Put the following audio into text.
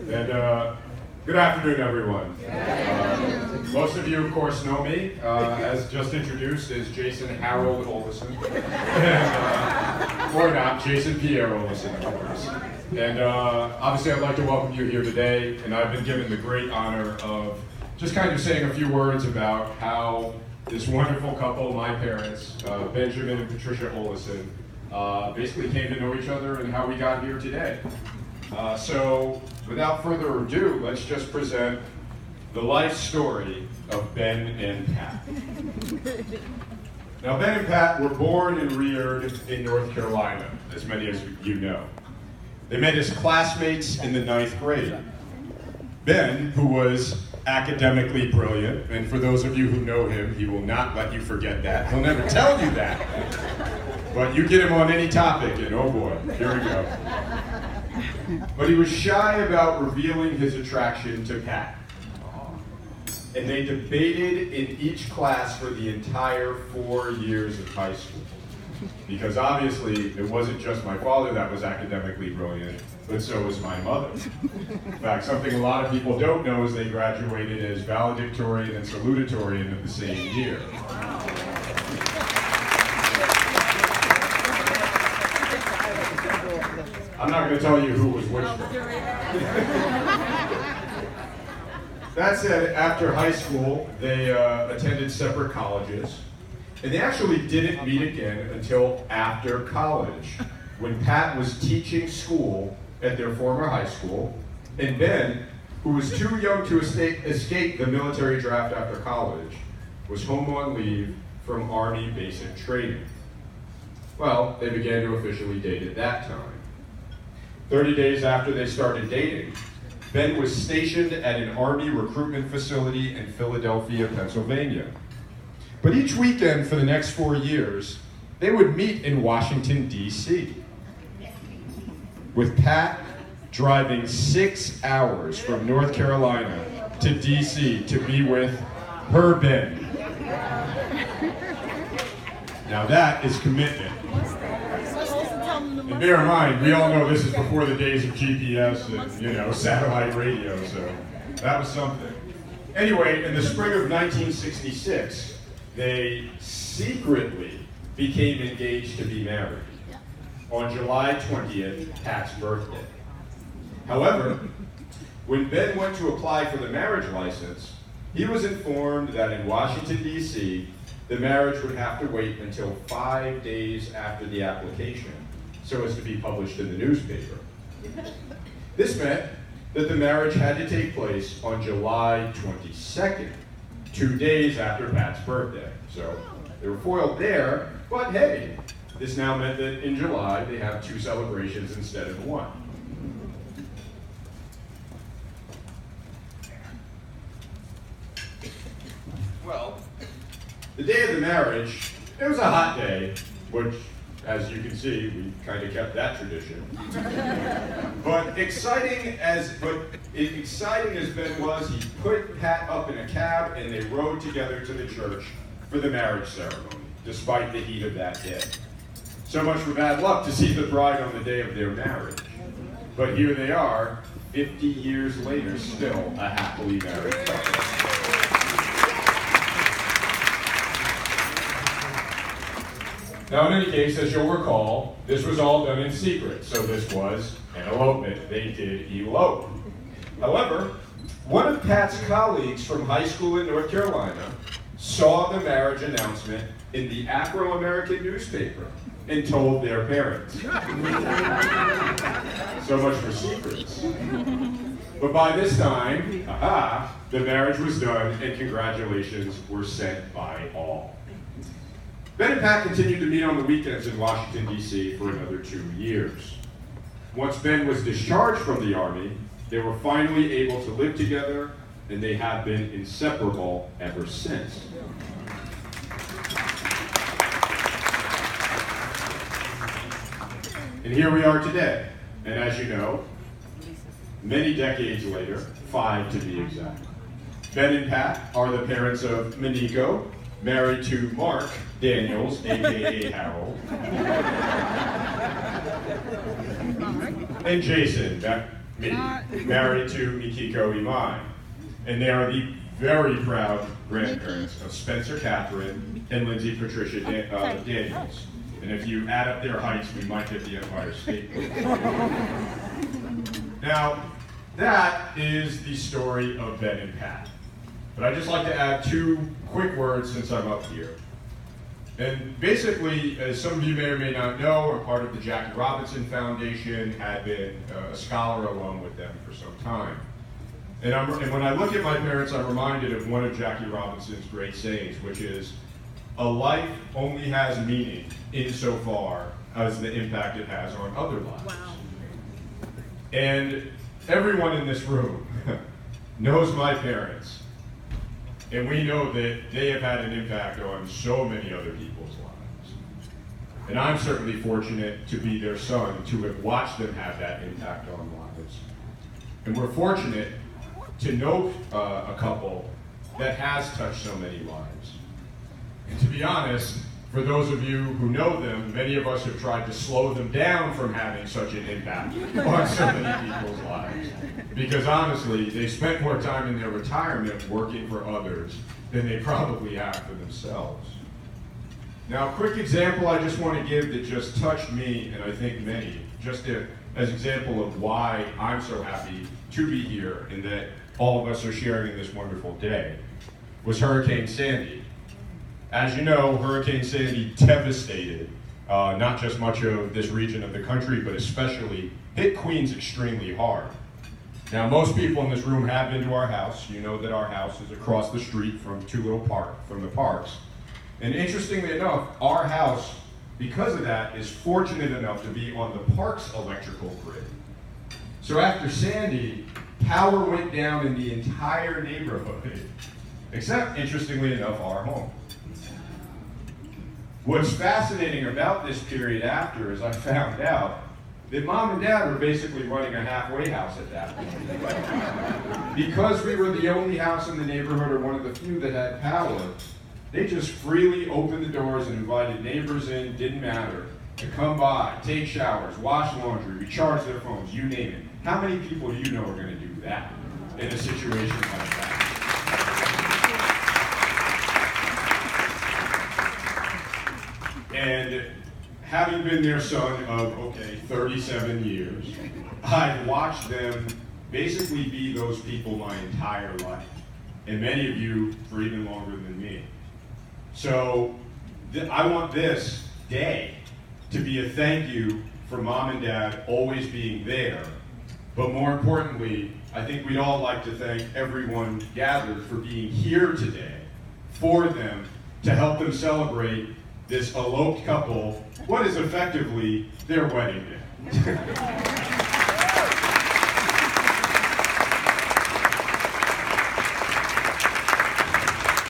And good afternoon, everyone. Most of you, of course, know me, as just introduced, as Jason Harold Olison, or not, Jason Pierre Olison, of course. And obviously, I'd like to welcome you here today, and I've been given the great honor of just kind of saying a few words about how this wonderful couple, my parents, Benjamin and Patricia Olison, basically came to know each other and how we got here today. So, without further ado, let's just present the life story of Ben and Pat. Now, Ben and Pat were born and reared in North Carolina, as many as you know. They met as classmates in the 9th grade. Ben, who was academically brilliant, and for those of you who know him, he will not let you forget that. He'll never tell you that. But you get him on any topic, and oh boy, here we go. But he was shy about revealing his attraction to Pat. And they debated in each class for the entire 4 years of high school. Because obviously, it wasn't just my father that was academically brilliant, but so was my mother. In fact, something a lot of people don't know is they graduated as valedictorian and salutatorian of the same year. I'm not going to tell you who was which one. That said, after high school, they attended separate colleges. And they actually didn't meet again until after college, when Pat was teaching school at their former high school, and Ben, who was too young to escape the military draft after college, was home on leave from Army basic training. Well, they began to officially date at that time. 30 days after they started dating, Ben was stationed at an Army recruitment facility in Philadelphia, Pennsylvania. But each weekend for the next 4 years, they would meet in Washington, D.C., with Pat driving 6 hours from North Carolina to D.C. to be with her Ben. Now that is commitment. And bear in mind, we all know this is before the days of GPS and, satellite radio, so that was something. Anyway, in the spring of 1966, they secretly became engaged to be married on July 20th, Pat's birthday. However, when Ben went to apply for the marriage license, he was informed that in Washington, D.C., the marriage would have to wait until 5 days after the application so as to be published in the newspaper. This meant that the marriage had to take place on July 22nd, 2 days after Pat's birthday. So they were foiled there, but hey, this now meant that in July they have 2 celebrations instead of 1. Well, the day of the marriage, it was a hot day, which, as you can see, we kind of kept that tradition. But exciting as Ben was, he put Pat up in a cab and they rode together to the church for the marriage ceremony, despite the heat of that day. So much for bad luck to see the bride on the day of their marriage. But here they are, 50 years later, still a happily married couple. Now, in any case, as you'll recall, this was all done in secret, so this was an elopement. They did elope. However, one of Pat's colleagues from high school in North Carolina saw the marriage announcement in the Afro-American newspaper and told their parents. So much for secrets. But by this time, the marriage was done and congratulations were sent by all. Ben and Pat continued to meet on the weekends in Washington, D.C. for another 2 years. Once Ben was discharged from the Army, they were finally able to live together, and they have been inseparable ever since. And here we are today, and as you know, many decades later, 5 to be exact, Ben and Pat are the parents of Maniko, married to Mark Daniels, a.k.a. Harold, and Jason, me, married to Mikiko Imai. And they are the very proud grandparents of Spencer Catherine and Lindsay Patricia Daniels. And if you add up their heights, we might get the Empire State Building. Now, that is the story of Ben and Pat. But I'd just like to add two quick words since I'm up here. And basically, as some of you may or may not know, I'm part of the Jackie Robinson Foundation, had been a scholar along with them for some time. And when I look at my parents, I'm reminded of one of Jackie Robinson's great sayings, which is, a life only has meaning insofar as the impact it has on other lives. Wow. And everyone in this room knows my parents. And we know that they have had an impact on so many other people's lives. And I'm certainly fortunate to be their son, to have watched them have that impact on lives. And we're fortunate to know a couple that has touched so many lives. And to be honest, for those of you who know them, many of us have tried to slow them down from having such an impact on so many people's lives. Because honestly, they spent more time in their retirement working for others than they probably have for themselves. Now, a quick example I just want to give that just touched me, and I think many, just as an example of why I'm so happy to be here and that all of us are sharing in this wonderful day, was Hurricane Sandy. As you know, Hurricane Sandy devastated not just much of this region of the country, but especially hit Queens extremely hard. Now, most people in this room have been to our house. You know that our house is across the street from the parks. And interestingly enough, our house, because of that, is fortunate enough to be on the park's electrical grid. So after Sandy, power went down in the entire neighborhood, except, interestingly enough, our home. What's fascinating about this period after is I found out that mom and dad were basically running a halfway house at that point. Because we were the only house in the neighborhood, or one of the few that had power, they just freely opened the doors and invited neighbors in, didn't matter, to come by, take showers, wash laundry, recharge their phones, you name it. How many people do you know are going to do that in a situation like that? And having been their son of, 37 years, I've watched them basically be those people my entire life. And many of you for even longer than me. So I want this day to be a thank you for mom and dad always being there. But more importantly, I think we'd all like to thank everyone gathered for being here today for them to help them celebrate this eloped couple, what is effectively their wedding day.